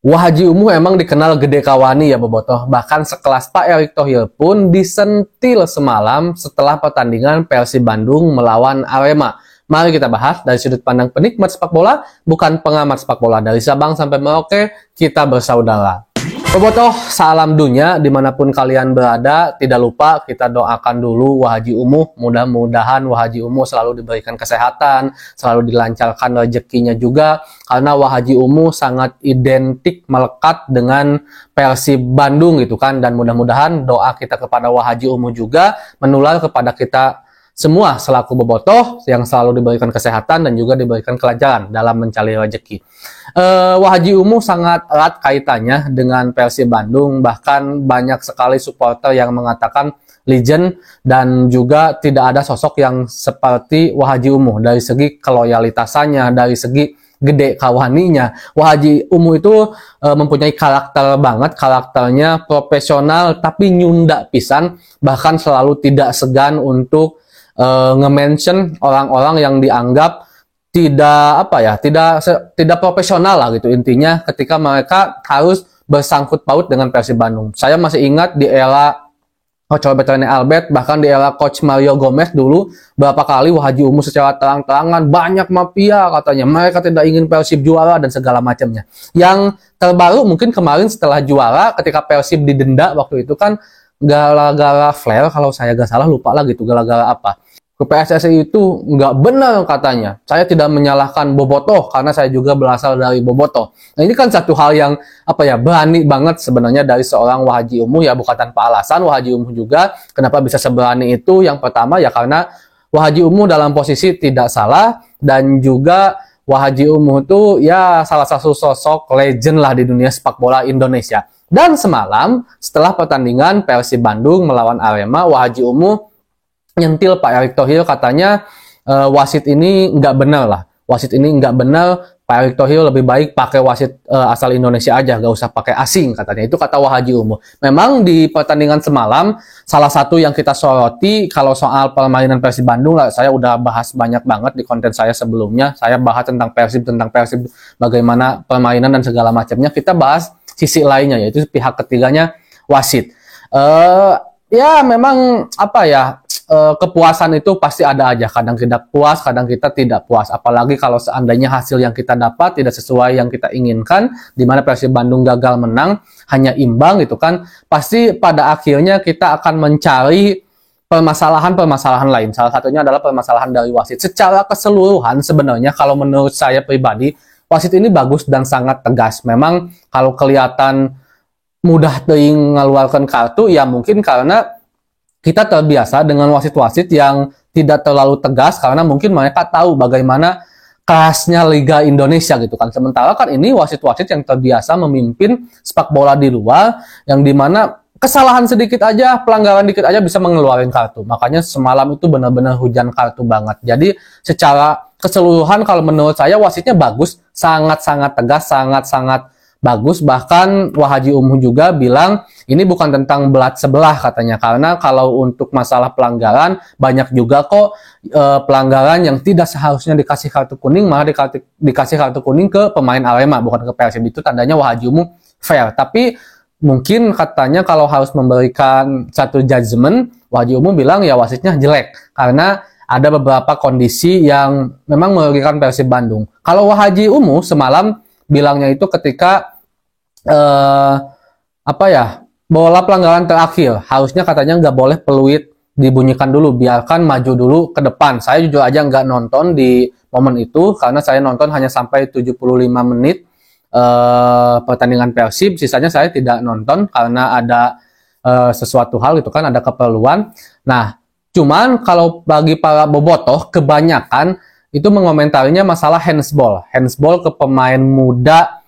Wah, Haji Umuh emang dikenal gede kawani ya Bobotoh. Bahkan sekelas Pak Erick Thohir pun disentil semalam setelah pertandingan Persib Bandung melawan Arema. Mari kita bahas dari sudut pandang penikmat sepak bola, bukan pengamat sepak bola. Dari Sabang sampai Merauke, kita bersaudara. Bobotoh, salam dunia dimanapun kalian berada. Tidak lupa kita doakan dulu Wah Haji Umuh. Mudah-mudahan Wah Haji Umuh selalu diberikan kesehatan, selalu dilancarkan rezekinya juga. Karena Wah Haji Umuh sangat identik melekat dengan Persib Bandung gitu kan. Dan mudah-mudahan doa kita kepada Wah Haji Umuh juga menular kepada kita semua selaku bobotoh yang selalu diberikan kesehatan dan juga diberikan kelancaran dalam mencari rezeki. Wah Haji Umuh sangat erat kaitannya dengan Persib Bandung, bahkan banyak sekali supporter yang mengatakan legend dan juga tidak ada sosok yang seperti Wah Haji Umuh dari segi keloyalitasannya, dari segi gede kawaninya. Wah Haji Umuh itu mempunyai karakter banget, karakternya profesional tapi nyunda pisan, bahkan selalu tidak segan untuk nge-mention orang-orang yang dianggap tidak tidak profesional lah gitu intinya ketika mereka harus bersangkut paut dengan Persib Bandung. Saya masih ingat di era Coach Bertrand Albert, bahkan di era Coach Mario Gomez dulu, berapa kali Wah Haji Umuh secara terang-terangan banyak mafia katanya, mereka tidak ingin Persib juara dan segala macamnya. Yang terbaru mungkin kemarin setelah juara ketika Persib didenda waktu itu kan gara-gara flare, kalau saya gak salah lupa lah gitu gara-gara apa. Ke PSSI itu nggak benar katanya. Saya tidak menyalahkan bobotoh karena saya juga berasal dari bobotoh. Nah ini kan satu hal yang berani banget sebenarnya dari seorang Wah Haji Umuh ya, bukan tanpa alasan. Wah Haji Umuh juga kenapa bisa seberani itu? Yang pertama ya karena Wah Haji Umuh dalam posisi tidak salah, dan juga Wah Haji Umuh itu ya salah satu sosok legend lah di dunia sepak bola Indonesia. Dan semalam setelah pertandingan Persib Bandung melawan Arema, Wah Haji Umuh nyentil Pak Erick Thohir, katanya wasit ini nggak benar lah. Wasit ini nggak benar, Pak Erick Thohir lebih baik pakai wasit asal Indonesia aja, nggak usah pakai asing katanya. Itu kata Wah Haji Umuh. Memang di pertandingan semalam, salah satu yang kita soroti kalau soal permainan Persib Bandung, saya udah bahas banyak banget di konten saya sebelumnya. Saya bahas tentang Persib, bagaimana permainan dan segala macamnya. Kita bahas sisi lainnya, yaitu pihak ketiganya wasit. Ya memang kepuasan itu pasti ada aja, kadang kita puas, kadang kita tidak puas, apalagi kalau seandainya hasil yang kita dapat tidak sesuai yang kita inginkan, di mana Persib Bandung gagal menang, hanya imbang gitu kan, pasti pada akhirnya kita akan mencari permasalahan-permasalahan lain. Salah satunya adalah permasalahan dari wasit. Secara keseluruhan sebenarnya kalau menurut saya pribadi, wasit ini bagus dan sangat tegas. Memang kalau kelihatan mudah mengeluarkan kartu ya mungkin karena kita terbiasa dengan wasit-wasit yang tidak terlalu tegas, karena mungkin mereka tahu bagaimana kerasnya Liga Indonesia gitu kan. Sementara kan ini wasit-wasit yang terbiasa memimpin sepak bola di luar, yang dimana kesalahan sedikit aja, pelanggaran dikit aja bisa mengeluarkan kartu. Makanya semalam itu benar-benar hujan kartu banget. Jadi secara keseluruhan kalau menurut saya wasitnya bagus, sangat-sangat tegas, sangat-sangat bagus. Bahkan Wah Haji Umuh juga bilang ini bukan tentang belat sebelah katanya, karena kalau untuk masalah pelanggaran banyak juga kok pelanggaran yang tidak seharusnya dikasih kartu kuning malah dikasih kartu kuning ke pemain Arema, bukan ke Persib. Itu tandanya Wah Haji Umuh fair. Tapi mungkin katanya kalau harus memberikan satu judgement, Wah Haji Umuh bilang ya wasitnya jelek karena ada beberapa kondisi yang memang merugikan Persib Bandung. Kalau Wah Haji Umuh semalam bilangnya itu ketika bola pelanggaran terakhir, harusnya katanya nggak boleh peluit dibunyikan dulu, biarkan maju dulu ke depan. Saya jujur aja nggak nonton di momen itu, karena saya nonton hanya sampai 75 menit pertandingan Persib, sisanya saya tidak nonton karena ada sesuatu hal itu kan, ada keperluan. Nah, cuman kalau bagi para bobotoh, kebanyakan itu mengomentarinya masalah handsball ke pemain muda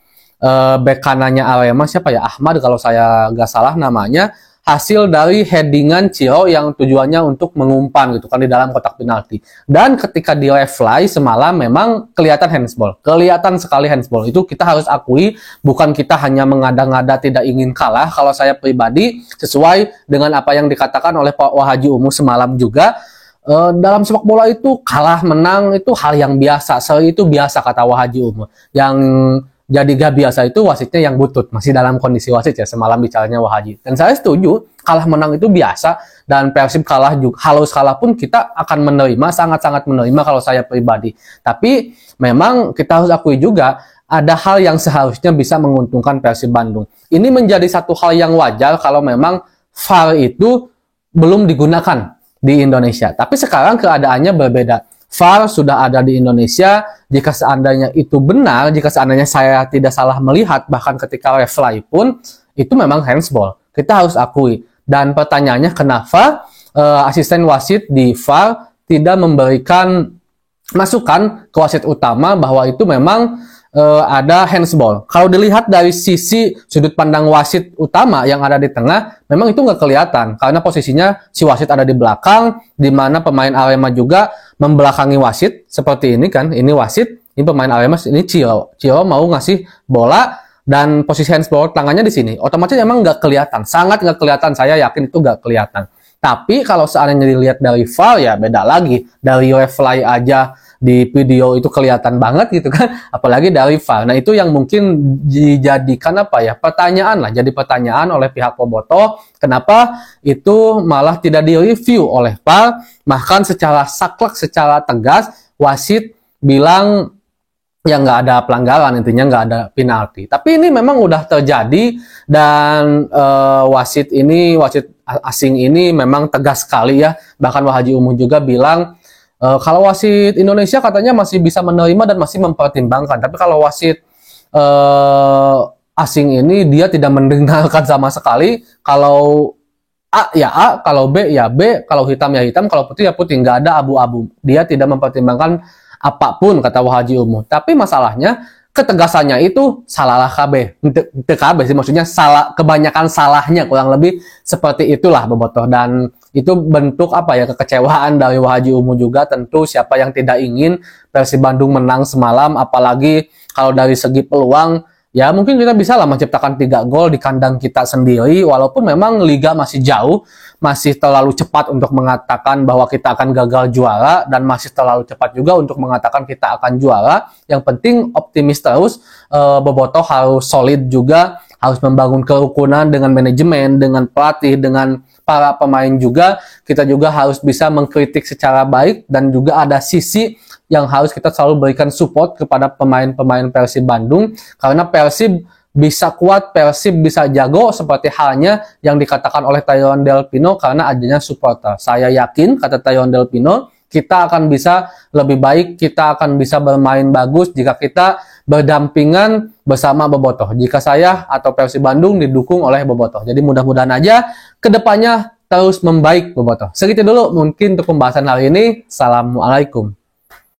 bek kanannya Arema, siapa ya, Ahmad kalau saya nggak salah namanya, hasil dari headingan Ciro yang tujuannya untuk mengumpan gitu kan di dalam kotak penalti. Dan ketika di replay semalam memang kelihatan handsball, kelihatan sekali handsball. Itu kita harus akui, bukan kita hanya mengada-ngada tidak ingin kalah. Kalau saya pribadi sesuai dengan apa yang dikatakan oleh Pak Wah Haji Umuh semalam juga, dalam sepak bola itu kalah menang itu hal yang biasa, seri itu biasa kata Wah Haji Umuh. Yang jadi gak biasa itu wasitnya yang butut, masih dalam kondisi wasit ya, semalam bicaranya Wahaji. Dan saya setuju, kalah menang itu biasa, dan Persib kalah juga, halus kalah pun kita akan menerima, sangat-sangat menerima kalau saya pribadi. Tapi memang kita harus akui juga, ada hal yang seharusnya bisa menguntungkan Persib Bandung. Ini menjadi satu hal yang wajar kalau memang VAR itu belum digunakan di Indonesia. Tapi sekarang keadaannya berbeda. VAR sudah ada di Indonesia. Jika seandainya itu benar, jika seandainya saya tidak salah melihat, bahkan ketika replay pun, itu memang handsball. Kita harus akui. Dan pertanyaannya kenapa asisten wasit di VAR tidak memberikan masukan ke wasit utama bahwa itu memang ada handsball. Kalau dilihat dari sisi sudut pandang wasit utama yang ada di tengah, memang itu nggak kelihatan karena posisinya si wasit ada di belakang, di mana pemain Arema juga membelakangi wasit seperti ini kan. Ini wasit, ini pemain Arema, ini Ciro. Ciro mau ngasih bola dan posisi handsball tangannya di sini. Otomatis emang nggak kelihatan, sangat nggak kelihatan. Saya yakin itu nggak kelihatan. Tapi kalau seandainya dilihat dari VAR ya beda lagi. Dari replay aja di video itu kelihatan banget gitu kan, apalagi dari VAR. Nah itu yang mungkin dijadikan apa ya, pertanyaan lah, jadi pertanyaan oleh pihak Bobotoh, kenapa itu malah tidak direview oleh VAR, bahkan secara saklek, secara tegas wasit bilang ya nggak ada pelanggaran, intinya nggak ada penalti. Tapi ini memang udah terjadi dan wasit asing ini memang tegas sekali ya, bahkan Wahaji Umu juga bilang kalau wasit Indonesia katanya masih bisa menerima dan masih mempertimbangkan. Tapi kalau wasit asing ini dia tidak mendengarkan sama sekali. Kalau A ya A, kalau B ya B, kalau hitam ya hitam, kalau putih ya putih. Nggak ada abu-abu. Dia tidak mempertimbangkan apapun, kata Wahaji Umu. Tapi masalahnya ketegasannya itu salah KB. KB sih maksudnya salah, kebanyakan salahnya, kurang lebih seperti itulah Bobotoh. Dan itu bentuk apa ya, kekecewaan dari Wahaji Umu juga. Tentu siapa yang tidak ingin Persib Bandung menang semalam, apalagi kalau dari segi peluang ya mungkin kita bisa lah menciptakan 3 gol di kandang kita sendiri, walaupun memang liga masih jauh, masih terlalu cepat untuk mengatakan bahwa kita akan gagal juara, dan masih terlalu cepat juga untuk mengatakan kita akan juara. Yang penting optimis terus, Bobotoh harus solid juga, harus membangun kerukunan dengan manajemen, dengan pelatih, dengan para pemain juga. Kita juga harus bisa mengkritik secara baik, dan juga ada sisi yang harus kita selalu berikan support kepada pemain-pemain Persib Bandung, karena Persib bisa kuat, Persib bisa jago seperti halnya yang dikatakan oleh Tyrone Del Pino karena adanya supporter. Saya yakin, kata Tyrone Del Pino, kita akan bisa lebih baik, kita akan bisa bermain bagus jika kita berdampingan bersama Bobotoh. Jika saya atau Persib Bandung didukung oleh Bobotoh. Jadi mudah-mudahan aja kedepannya terus membaik Bobotoh. Segitu dulu mungkin untuk pembahasan hari ini. Assalamualaikum.